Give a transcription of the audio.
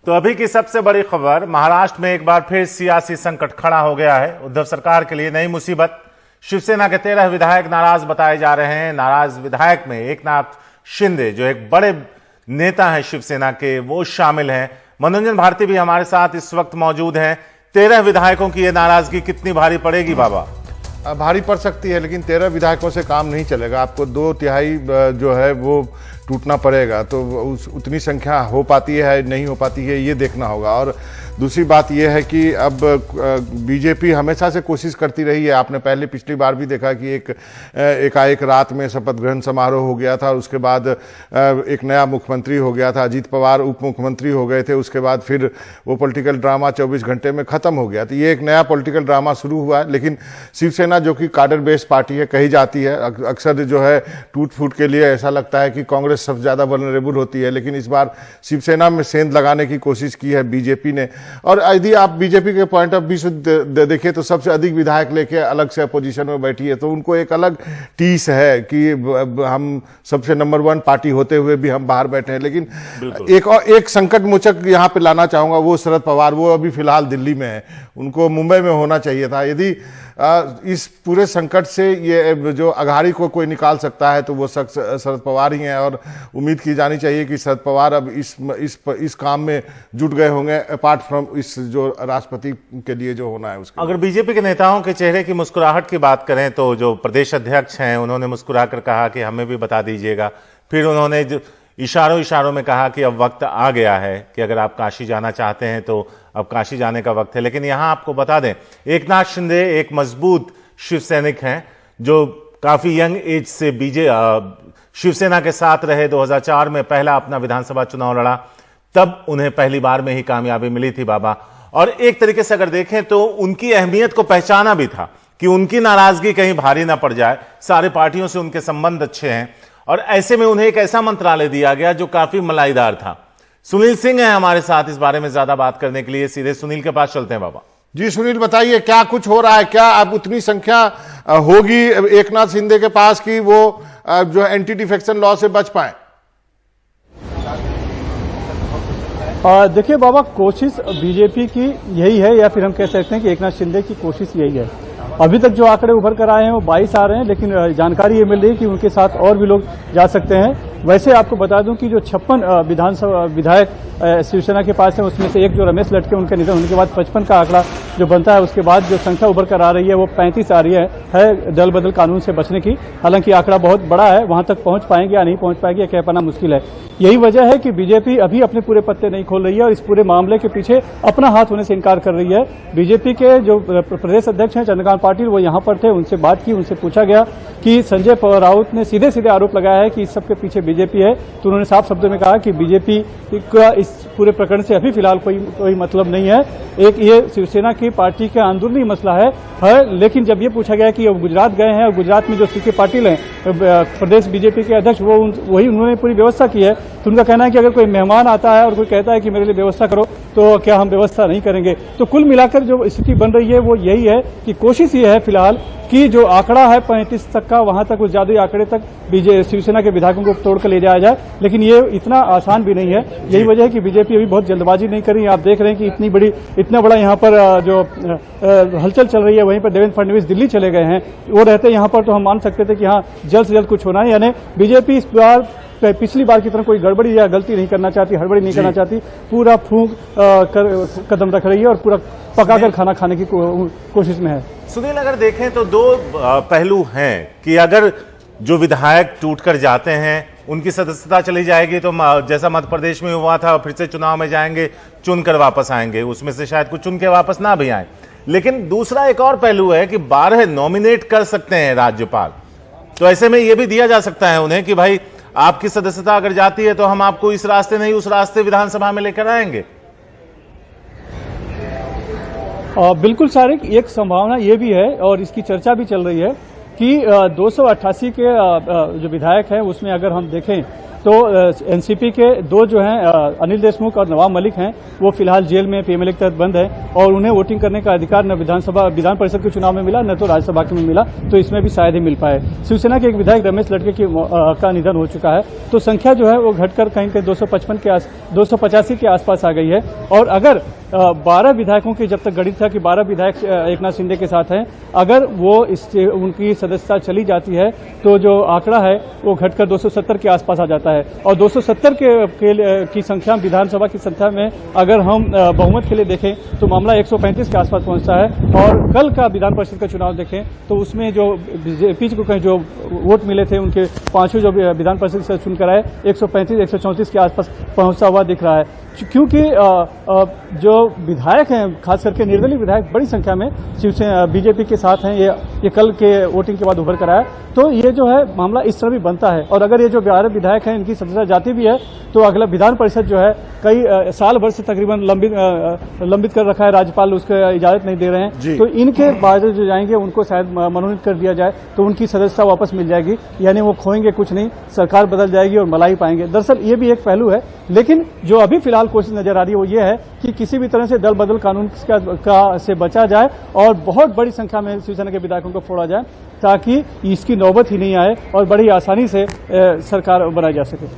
तो अभी की सबसे बड़ी खबर, महाराष्ट्र में एक बार फिर सियासी संकट खड़ा हो गया है। उद्धव सरकार के लिए नई मुसीबत। शिवसेना के 13 विधायक नाराज बताए जा रहे हैं। नाराज विधायक में एकनाथ शिंदे, जो एक बड़े नेता हैं शिवसेना के, वो शामिल हैं। मनोरंजन भारती भी हमारे साथ इस वक्त मौजूद हैं। 13 विधायकों की ये नाराजगी कितनी भारी पड़ेगी बाबा? भारी पड़ सकती है, लेकिन 13 विधायकों से काम नहीं चलेगा। आपको 2/3 जो है वो टूटना पड़ेगा, तो उतनी संख्या हो पाती है नहीं हो पाती है ये देखना होगा। और दूसरी बात यह है कि अब बीजेपी हमेशा से कोशिश करती रही है। आपने पहले पिछली बार भी देखा कि एकाएक रात में शपथ ग्रहण समारोह हो गया था, उसके बाद एक नया मुख्यमंत्री हो गया था, अजीत पवार उप मुख्यमंत्री हो गए थे, उसके बाद फिर वो पॉलिटिकल ड्रामा 24 घंटे में खत्म हो गया। तो ये एक नया पॉलिटिकल ड्रामा शुरू हुआ है। लेकिन शिवसेना जो कि काडर बेस्ड पार्टी है कही जाती है, अक्सर जो है टूट फूट के लिए ऐसा लगता है कि कांग्रेस सबसे ज्यादा वल्नरेबल होती है, लेकिन इस बार शिवसेना में सेंध लगाने की कोशिश की है बीजेपी ने। और यदि आप बीजेपी के पॉइंट ऑफ व्यू से देखें तो सबसे अधिक विधायक लेके अलग से अपोजिशन में बैठी है, तो उनको एक अलग टीस है कि हम सबसे नंबर 1 पार्टी होते हुए भी हम बाहर बैठे हैं। लेकिन एक संकट मोचक यहां पे लाना चाहूंगा, वो शरद पवार। वो अभी फिलहाल दिल्ली में है, उनको मुंबई में होना चाहिए था। यदि इस पूरे संकट से ये जो अघाड़ी को कोई निकाल सकता है तो वो शख्स शरद पवार ही हैं। और उम्मीद की जानी चाहिए कि शरद पवार अब इस काम में जुट गए होंगे, अपार्ट फ्रॉम इस जो राष्ट्रपति के लिए जो होना है उसके। अगर बीजेपी के नेताओं के चेहरे की मुस्कुराहट की बात करें तो जो प्रदेश अध्यक्ष हैं उन्होंने मुस्कुराकर कहा कि हमें भी बता दीजिएगा। फिर उन्होंने इशारों में कहा कि अब वक्त आ गया है कि अगर आप काशी जाना चाहते हैं तो अब काशी जाने का वक्त है। लेकिन यहां आपको बता दें, एकनाथ शिंदे एक मजबूत शिव सैनिक हैं जो काफी यंग एज से शिवसेना के साथ रहे। 2004 में पहला अपना विधानसभा चुनाव लड़ा, तब उन्हें पहली बार में ही कामयाबी मिली थी बाबा। और एक तरीके से अगर देखें तो उनकी अहमियत को पहचाना भी था कि उनकी नाराजगी कहीं भारी ना पड़ जाए। सारी पार्टियों से उनके संबंध अच्छे हैं और ऐसे में उन्हें एक ऐसा मंत्रालय दिया गया जो काफी मलाईदार था। सुनील सिंह हैं हमारे साथ इस बारे में ज्यादा बात करने के लिए। सीधे सुनील के पास चलते हैं बाबा। जी सुनील, बताइए क्या कुछ हो रहा है? क्या अब उतनी संख्या होगी एकनाथ शिंदे के पास कि वो जो एंटी डिफेक्शन लॉ से बच पाए? देखिए बाबा, कोशिश बीजेपी की यही है, या फिर हम कह सकते हैं कि एकनाथ शिंदे की कोशिश यही है। अभी तक जो आंकड़े उभर कर आए हैं वो 22 आ रहे हैं, लेकिन जानकारी ये मिल रही है कि उनके साथ और भी लोग जा सकते हैं। वैसे आपको बता दूं कि जो 56 विधानसभा विधायक शिवसेना के पास है, उसमें से एक जो रमेश लटके उनके निधन होने के बाद 55 का आंकड़ा जो बनता है, उसके बाद जो संख्या उभर कर आ रही है वो 35 आ रही है दल बदल कानून से बचने की। हालांकि आंकड़ा बहुत बड़ा है, वहां तक पहुंच पाएंगे या नहीं पहुंच पाएंगे कह पाना मुश्किल है। यही वजह है कि बीजेपी अभी अपने पूरे पत्ते नहीं खोल रही है और इस पूरे मामले के पीछे अपना हाथ होने से इनकार कर रही है। बीजेपी के जो प्रदेश अध्यक्ष हैं चंद्रकांत पाटिल, वो यहाँ पर थे, उनसे बात की, उनसे पूछा गया कि संजय राउत ने सीधे सीधे आरोप लगाया है कि इस सबके पीछे बीजेपी है। तो उन्होंने साफ शब्दों में कहा कि बीजेपी का इस पूरे प्रकरण से अभी फिलहाल कोई मतलब नहीं है। एक ये शिवसेना की पार्टी का अंदरूनी मसला है। लेकिन जब ये पूछा गया कि वो गुजरात गए हैं और गुजरात में जो सी के पाटिल हैं प्रदेश बीजेपी के अध्यक्ष, वही उन्होंने पूरी व्यवस्था की है, तो उनका कहना है कि अगर कोई मेहमान आता है और कोई कहता है कि मेरे लिए व्यवस्था करो तो क्या हम व्यवस्था नहीं करेंगे। तो कुल मिलाकर जो स्थिति बन रही है वो यही है कि कोशिश ये है फिलहाल कि जो आंकड़ा है 35 तक का, वहां तक उस जादुई आंकड़े तक शिवसेना के विधायकों को तोड़कर ले जाया जाए। लेकिन ये इतना आसान भी नहीं है। यही वजह है कि बीजेपी अभी बहुत जल्दबाजी नहीं करी। आप देख रहे हैं कि इतना बड़ा यहाँ पर जो हलचल चल रही है, वहीं पर देवेंद्र फडणवीस दिल्ली चले गए हैं। वो रहते यहाँ पर तो हम मान सकते थे कि हाँ जल्द से जल्द कुछ होना है। यानी बीजेपी इस बार पिछली बार की तरह कोई गड़बड़ी या गलती नहीं करना चाहती, हड़बड़ी नहीं करना चाहती। पूरा फूंक कदम रख रही है और पूरा पकाकर खाना खाने की कोशिश में है। सुनील, अगर देखें तो 2 पहलू हैं कि अगर जो विधायक टूटकर जाते हैं उनकी सदस्यता चली जाएगी तो जैसा मध्य प्रदेश में हुआ था, फिर से चुनाव में जाएंगे, चुनकर वापस आएंगे, उसमें से शायद कुछ चुन के वापस ना भी आए। लेकिन दूसरा एक और पहलू है कि 12 नॉमिनेट कर सकते हैं राज्यपाल। तो ऐसे में यह भी दिया जा सकता है उन्हें कि भाई आपकी सदस्यता अगर जाती है तो हम आपको इस रास्ते नहीं उस रास्ते विधानसभा में लेकर आएंगे। बिल्कुल सारे, एक संभावना ये भी है और इसकी चर्चा भी चल रही है कि 288 के जो विधायक हैं उसमें अगर हम देखें तो एनसीपी के दो जो हैं अनिल देशमुख और नवाब मलिक हैं, वो फिलहाल जेल में पीएमएलए के तहत बंद है और उन्हें वोटिंग करने का अधिकार न विधान परिषद के चुनाव में मिला, न तो राज्यसभा के में मिला, तो इसमें भी शायद ही मिल पाए। शिवसेना के एक विधायक रमेश लड़के का निधन हो चुका है, तो संख्या जो है वो घटकर कहीं 285 के आसपास आ गई है। और अगर 12 विधायकों की जब तक गणित था कि 12 विधायक एकनाथ शिंदे के साथ हैं, अगर वो उनकी सदस्यता चली जाती है तो जो आंकड़ा है वो घटकर 270 के आसपास आ जाता है। और 270 की संख्या विधानसभा की संख्या में अगर हम बहुमत के लिए देखें तो मामला 135 के आसपास पहुंचता है। और कल का विधान परिषद का चुनाव देखें तो उसमें जो बीजेपी को जो वोट मिले थे उनके पांचों जो विधान परिषद से चुनकर आए 135-134 के आसपास पहुंचता हुआ दिख रहा है, क्योंकि जो विधायक हैं खास करके निर्दलीय विधायक बड़ी संख्या में शिवसेना बीजेपी के साथ हैं। ये कल के वोटिंग के बाद उभर कर आया, तो ये जो है मामला इस तरह भी बनता है। और अगर ये जो 12 विधायक हैं इनकी सदस्यता जाती भी है तो अगला विधान परिषद जो है कई साल भर से तकरीबन लंबित कर रखा है, राज्यपाल उसको इजाजत नहीं दे रहे हैं, तो इनके बाद जो जाएंगे उनको शायद मनोनीत कर दिया जाए तो उनकी सदस्यता वापस मिल जाएगी, यानी वो खोएंगे कुछ नहीं, सरकार बदल जाएगी और मलाई पाएंगे। दरअसल ये भी एक पहलू है, लेकिन जो अभी फिलहाल कोशिश नजर आ रही है वो ये है कि किसी भी तरह से दल बदल कानून से बचा जाए और बहुत बड़ी संख्या में शिवसेना के विधायकों को फोड़ा जाए ताकि इसकी नौबत ही नहीं आए और बड़ी आसानी से सरकार बनाई जा सके।